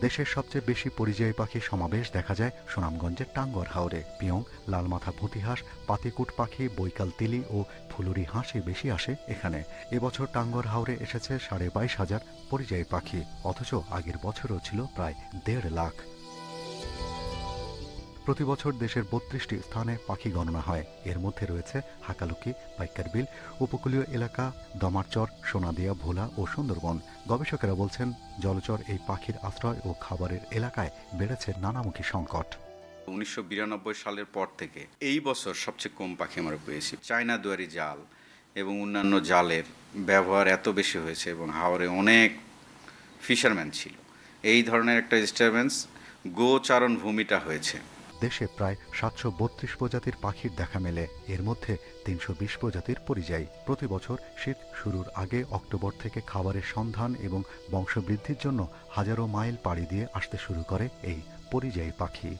দেশের সবচেয়ে বেশি পরিযায়ী পাখির সমাবেশ দেখা যায় সুনামগঞ্জের টাঙ্গুয়ার হাওরে। পিয়ং, লালমাথা পুঁটিহাঁস, পাতিকুট পাখি, বৈকাল তিলি ও ফুলুরি হাঁসই বেশি আসে এখানে। এবছর টাঙ্গুয়ার হাওরে এসেছে 22,500 পরিযায়ী পাখি, অথচ আগের বছরও ছিল প্রায় 1.5 লাখ। প্রতি বছর দেশের 32টি স্থানে পাখি গণনা হয়। এর মধ্যে রয়েছে হাকালুকি, পাইক্কারবিল, উপকূলীয় এলাকা, দমারচর, সোনাদিয়া, ভোলা ও সুন্দরবন। গবেষকেরা বলছেন, জলচর এই পাখির আশ্রয় ও খাবারের এলাকায় বেড়েছে নানামুখী সংকট। 1992 সালের পর থেকে এই বছর সবচেয়ে কম পাখি আমরা পেয়েছি। চায়না দুয়ারি জাল এবং অন্যান্য জালের ব্যবহার এত বেশি হয়েছে এবং হাওরে অনেক ফিশারম্যান ছিল। এই ধরনের একটা ডিস্টারবেন্স গোচারণ ভূমিটা হয়েছে। দেশে প্রায় 732 প্রজাতির পাখির দেখা মেলে। এর মধ্যে 320 প্রজাতির পরিযায়ী। প্রতি বছর শীত শুরুর আগে অক্টোবর থেকে খাবারের সন্ধান এবং বংশবৃদ্ধির জন্য হাজারো মাইল পাড়ি দিয়ে আসতে শুরু করে এই পরিযায়ী পাখি।